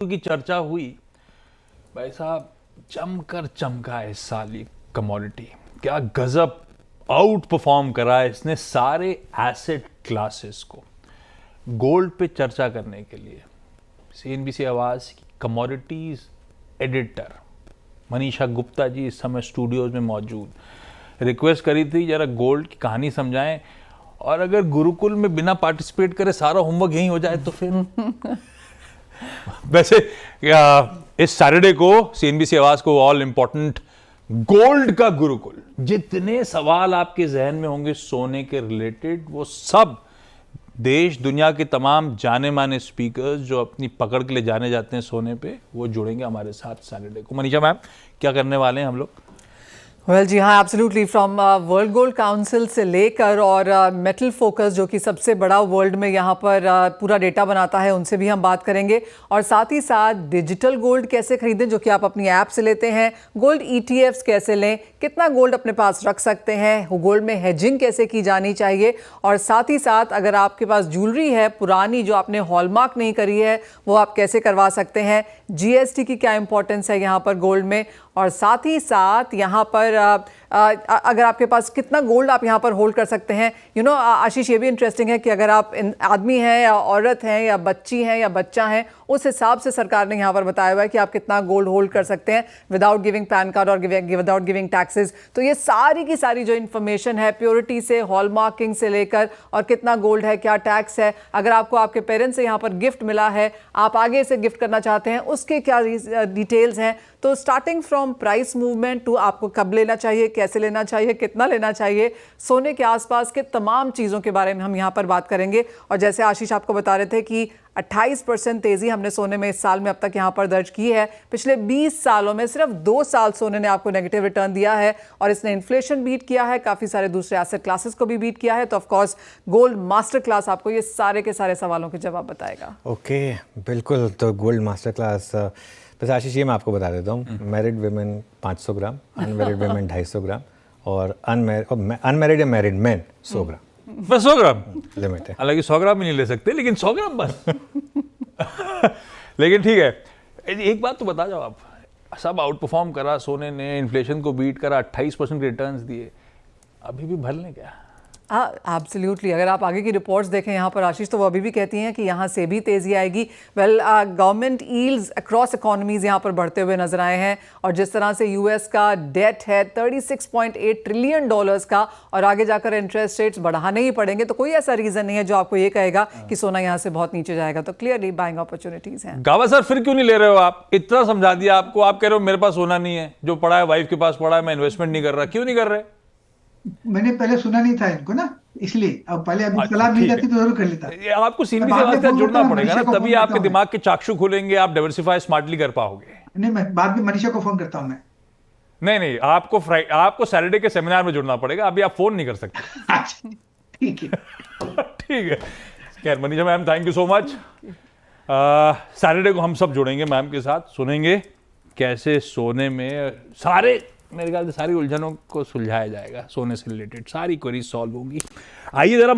की चर्चा हुई, भाई साहब जमकर चमका है इस साल ये कमोडिटी। क्या गजब आउट परफॉर्म करा है इसने सारे एसेट क्लासेस को। गोल्ड पे चर्चा करने के लिए CNBC आवाज की कमोडिटीज एडिटर मनीषा गुप्ता जी इस समय स्टूडियोज में मौजूद। रिक्वेस्ट करी थी जरा गोल्ड की कहानी समझाएं, और अगर गुरुकुल में बिना पार्टिसिपेट करे सारा होमवर्क यहीं हो जाए तो फिर वैसे इस सैटरडे को CNBC आवाज को ऑल इंपॉर्टेंट गोल्ड का गुरुकुल, जितने सवाल आपके जहन में होंगे सोने के रिलेटेड, वो सब देश दुनिया के तमाम जाने माने स्पीकर्स जो अपनी पकड़ के लिए जाने जाते हैं सोने पे, वो जुड़ेंगे हमारे साथ सैटरडे को। मनीषा मैम, क्या करने वाले हैं हम लोग? वेल जी हाँ, absolutely. From world gold council से लेकर और मेटल फोकस जो कि सबसे बड़ा वर्ल्ड में यहाँ पर पूरा डेटा बनाता है, उनसे भी हम बात करेंगे। और साथ ही साथ डिजिटल गोल्ड कैसे खरीदें जो कि आप अपनी ऐप से लेते हैं, गोल्ड ETFs कैसे लें, कितना गोल्ड अपने पास रख सकते हैं, गोल्ड में हेजिंग कैसे की जानी चाहिए, और साथ ही साथ अगर आपके पास ज्वेलरी है पुरानी जो आपने हॉलमार्क नहीं करी है वो आप कैसे करवा सकते हैं, GST की क्या इंपॉर्टेंस है यहाँ पर गोल्ड में, और साथ ही साथ यहाँ पर अगर आपके पास कितना गोल्ड आप यहाँ पर होल्ड कर सकते हैं। आशीष, ये भी इंटरेस्टिंग है कि अगर आप आदमी हैं या औरत हैं या बच्ची हैं या बच्चा हैं, उस हिसाब से सरकार ने यहाँ पर बताया हुआ है कि आप कितना गोल्ड होल्ड कर सकते हैं विदाउट गिविंग पैन कार्ड और विदाउट गिविंग टैक्सेस। तो ये सारी की सारी जो इन्फॉर्मेशन है, प्योरिटी से हॉलमार्किंग से लेकर और कितना गोल्ड है, क्या टैक्स है, अगर आपको आपके पेरेंट्स से यहाँ पर गिफ्ट मिला है, आप आगे से गिफ्ट करना चाहते हैं, उसके क्या डिटेल्स हैं। तो starting from price movement to आपको कब लेना चाहिए, कैसे लेना चाहिए, कितना लेना चाहिए, सोने के आसपास के तमाम चीज़ों के बारे में हम यहाँ पर बात करेंगे। और जैसे आशीष आपको बता रहे थे कि 28% तेज़ी हमने सोने में इस साल में अब तक यहाँ पर दर्ज की है। पिछले 20 सालों में सिर्फ 2 साल सोने ने आपको नेगेटिव रिटर्न दिया है, और इसने इन्फ्लेशन बीट किया है, काफ़ी सारे दूसरे एसेट क्लासेस को भी बीट किया है। तो ऑफकोर्स गोल्ड मास्टर क्लास आपको ये सारे के सारे सवालों के जवाब बताएगा। ओके, बिल्कुल। तो गोल्ड मास्टर क्लास, बस आशीष ये मैं आपको बता देता हूँ, मैरिड वीमेन 500 ग्राम, अनमैरिड वीमेन 250 ग्राम, और अनमैरिड या मैरिड मैन 100 ग्राम। बस 100 ग्राम लिमिट है। हालांकि 100 ग्राम ही नहीं ले सकते, लेकिन 100 ग्राम बस लेकिन ठीक है, एक बात तो बता जाओ आप, सब आउट परफॉर्म करा सोने ने, इन्फ्लेशन को बीट करा, 28% रिटर्न्स दिए, अभी भी भर लें क्या? हाँ, एब्सोल्युटली। अगर आप आगे की रिपोर्ट्स देखें यहाँ पर आशीष, तो वो अभी भी कहती हैं कि यहाँ से भी तेज़ी आएगी। Well, government yields across economies यहाँ पर बढ़ते हुए नजर आए हैं, और जिस तरह से US का डेट है $36.8 ट्रिलियन का, और आगे जाकर इंटरेस्ट रेट्स बढ़ाने ही पड़ेंगे, तो कोई ऐसा रीज़न नहीं है जो आपको ये कहेगा कि सोना यहाँ से बहुत नीचे जाएगा। तो क्लियरली बाइंग अपॉर्चुनिटीज़ हैं। गावा सर, फिर क्यों नहीं ले रहे हो आप? इतना समझा दिया आपको, आप कह रहे हो मेरे पास सोना नहीं है, जो पड़ा है वाइफ के पास पड़ा है, मैं इन्वेस्टमेंट नहीं कर रहा। क्यों नहीं कर रहे? मैंने पहले सुना नहीं था इनको ना, इसलिए अब पहले अभी सलाह मिल जाती तो जरूर कर लेता। आपको CNBC आवाज से जुड़ना पड़ेगा ना, तभी आपके दिमाग के चाक्षु खुलेंगे, आप डाइवर्सिफाई स्मार्टली कर पाओगे। नहीं, मैं बाद में मनीषा को फोन करता हूँ मैं। नहीं, आपको सैटरडे के सेमिनार में जुड़ना पड़ेगा, अभी आप फोन नहीं कर सकते। अच्छा, ठीक है। ठीक है। खैर Manisha ma'am, thank you so much. Saturday को हम सब जुड़ेंगे मैम के साथ, सुनेंगे कैसे सोने में मेरे ख्याल से सारी उलझनों को सुलझाया जाएगा, सोने से रिलेटेड सारी क्वेरीज सॉल्व होंगी। आइए जरा